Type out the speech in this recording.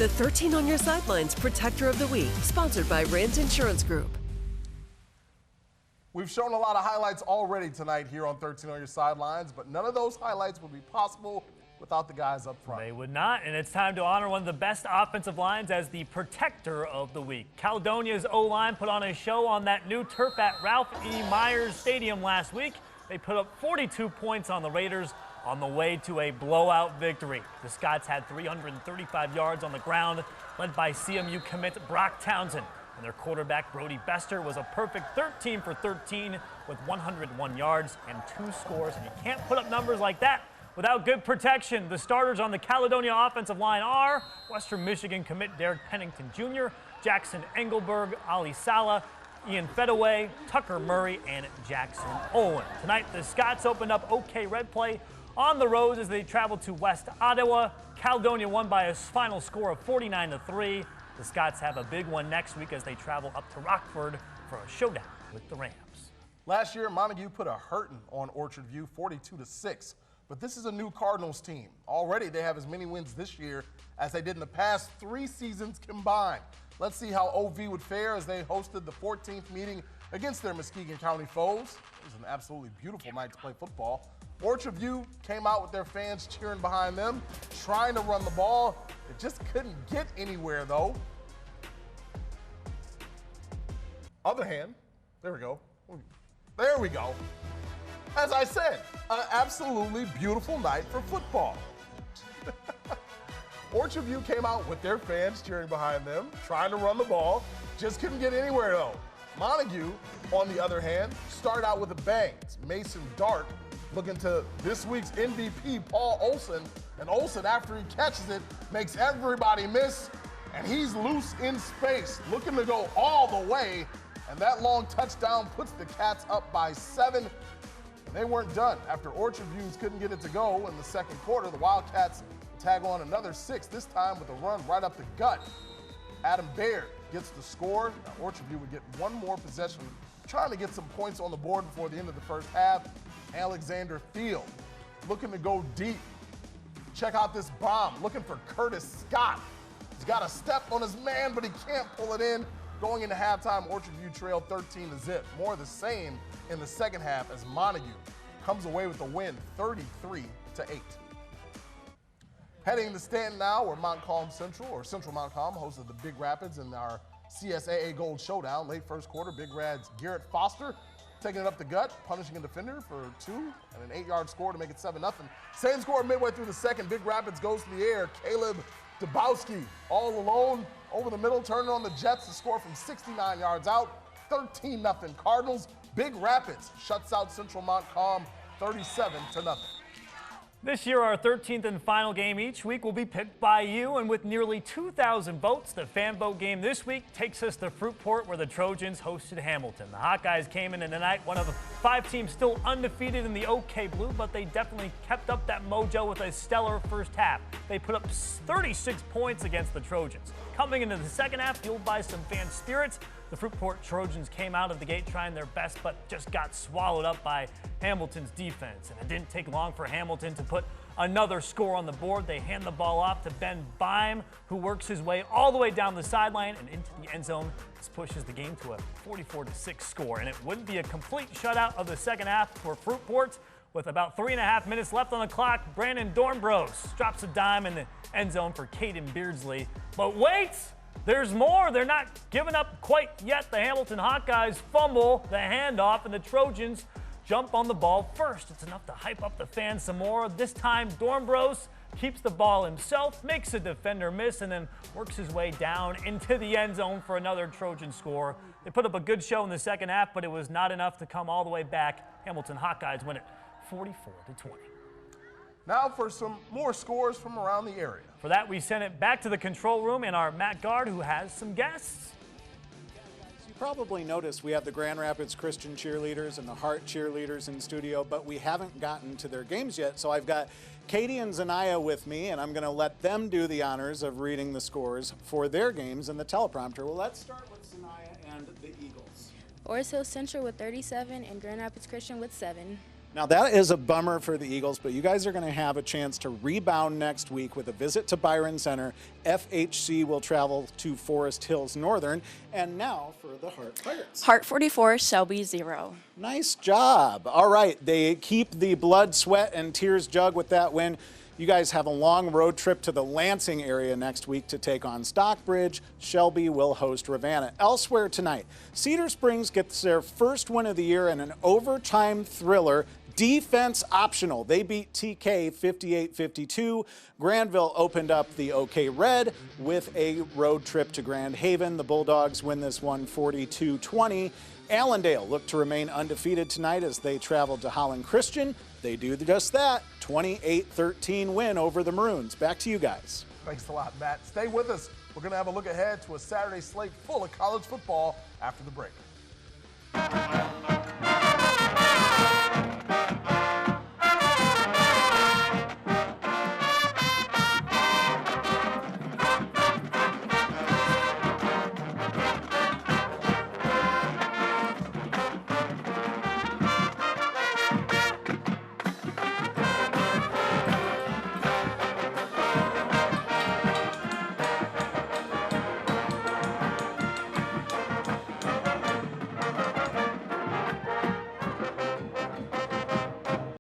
The 13 on Your Sidelines Protector of the Week, sponsored by Rand Insurance Group. We've shown a lot of highlights already tonight here on 13 on Your Sidelines, but none of those highlights would be possible without the guys up front. They would not, and it's time to honor one of the best offensive lines as the Protector of the Week. Caledonia's O-line put on a show on that new turf at Ralph E. Myers Stadium last week. They put up 42 points on the Raiders on the way to a blowout victory. The Scots had 335 yards on the ground, led by CMU commit Brock Townsend. And their quarterback, Brody Bester, was a perfect 13 for 13 with 101 yards and 2 scores. And you can't put up numbers like that without good protection. The starters on the Caledonia offensive line are Western Michigan commit Derek Pennington Jr., Jackson Engelberg, Ali Sala, Ian Fedaway, Tucker Murray, and Jackson Owen. Tonight, the Scots opened up OK Red Play on the road as they traveled to West Ottawa. Caledonia won by a final score of 49-3. The Scots have a big one next week as they travel up to Rockford for a showdown with the Rams. Last year, Montague put a hurting on Orchard View, 42-6. But this is a new Cardinals team. Already, they have as many wins this year as they did in the past 3 seasons combined. Let's see how OV would fare as they hosted the 14th meeting against their Muskegon County foes. It was an absolutely beautiful night to play football. Orchard View came out with their fans cheering behind them, trying to run the ball. It just couldn't get anywhere, though. Other hand, there we go. There we go. As I said, an absolutely beautiful night for football. Orchard View came out with their fans cheering behind them, trying to run the ball. Just couldn't get anywhere, though. Montague, on the other hand, started out with a bang. It's Mason Dart looking to this week's MVP, Paul Olson. And Olson, after he catches it, makes everybody miss, and he's loose in space, looking to go all the way. And that long touchdown puts the Cats up by 7. And they weren't done. After Orchard Views couldn't get it to go in the second quarter, the Wildcats tag on another 6, this time with a run right up the gut. Adam Baird gets the score. Now, Orchard View would get one more possession, trying to get some points on the board before the end of the first half. Alexander Field looking to go deep. Check out this bomb, looking for Curtis Scott. He's got a step on his man, but he can't pull it in. Going into halftime, Orchard View trailed 13-0. More of the same in the second half as Montague comes away with a win, 33-8. Heading to Stanton now, where Montcalm Central, or Central Montcalm, hosted the Big Rapids in our CSAA Gold Showdown. Late first quarter, Big Rad's Garrett Foster taking it up the gut, punishing a defender for 2 and an 8-yard score to make it 7-0. Same score midway through the second. Big Rapids goes to the air. Caleb Dabowski all alone over the middle, turning on the Jets to score from 69 yards out. 13-0 Cardinals. Big Rapids shuts out Central Montcalm 37-0. This year, our 13th and final game each week will be picked by you, and with nearly 2,000 votes, the fan vote game this week takes us to Fruitport, where the Trojans hosted Hamilton. The Hawkeyes came in tonight, one of the 5 teams still undefeated in the OK Blue, but they definitely kept up that mojo with a stellar first half. They put up 36 points against the Trojans. Coming into the second half, fueled by some fan spirits, the Fruitport Trojans came out of the gate trying their best, but just got swallowed up by Hamilton's defense. And it didn't take long for Hamilton to put another score on the board. They hand the ball off to Ben Bime, who works his way all the way down the sideline and into the end zone. This pushes the game to a 44-6 score. And it wouldn't be a complete shutout of the second half for Fruitport. With about 3.5 minutes left on the clock, Brandon Dornbros drops a dime in the end zone for Caden Beardsley. But wait! There's more. They're not giving up quite yet. The Hamilton Hawkeyes fumble the handoff, and the Trojans jump on the ball first. It's enough to hype up the fans some more. This time, Dornbros keeps the ball himself, makes a defender miss, and then works his way down into the end zone for another Trojan score. They put up a good show in the second half, but it was not enough to come all the way back. Hamilton Hawkeyes win it 44-20. Now for some more scores from around the area. For that, we send it back to the control room and our Matt Guard, who has some guests. You probably noticed we have the Grand Rapids Christian cheerleaders and the Hart cheerleaders in studio, but we haven't gotten to their games yet. So I've got Katie and Zanaya with me, and I'm going to let them do the honors of reading the scores for their games in the teleprompter. Well, let's start with Zanaya and the Eagles. Forest Hill Central with 37 and Grand Rapids Christian with 7. Now that is a bummer for the Eagles, but you guys are going to have a chance to rebound next week with a visit to Byron Center. FHC will travel to Forest Hills Northern. And now for the Hart Pirates. Hart 44, Shelby 0. Nice job. All right, they keep the blood, sweat, and tears jug with that win. You guys have a long road trip to the Lansing area next week to take on Stockbridge. Shelby will host Ravenna. Elsewhere tonight, Cedar Springs gets their first win of the year in an overtime thriller. Defense optional. They beat TK 58-52. Granville opened up the OK Red with a road trip to Grand Haven. The Bulldogs win this one 42-20. Allendale looked to remain undefeated tonight as they traveled to Holland Christian. They do just that. 28-13 win over the Maroons. Back to you guys. Thanks a lot, Matt. Stay with us. We're going to have a look ahead to a Saturday slate full of college football after the break.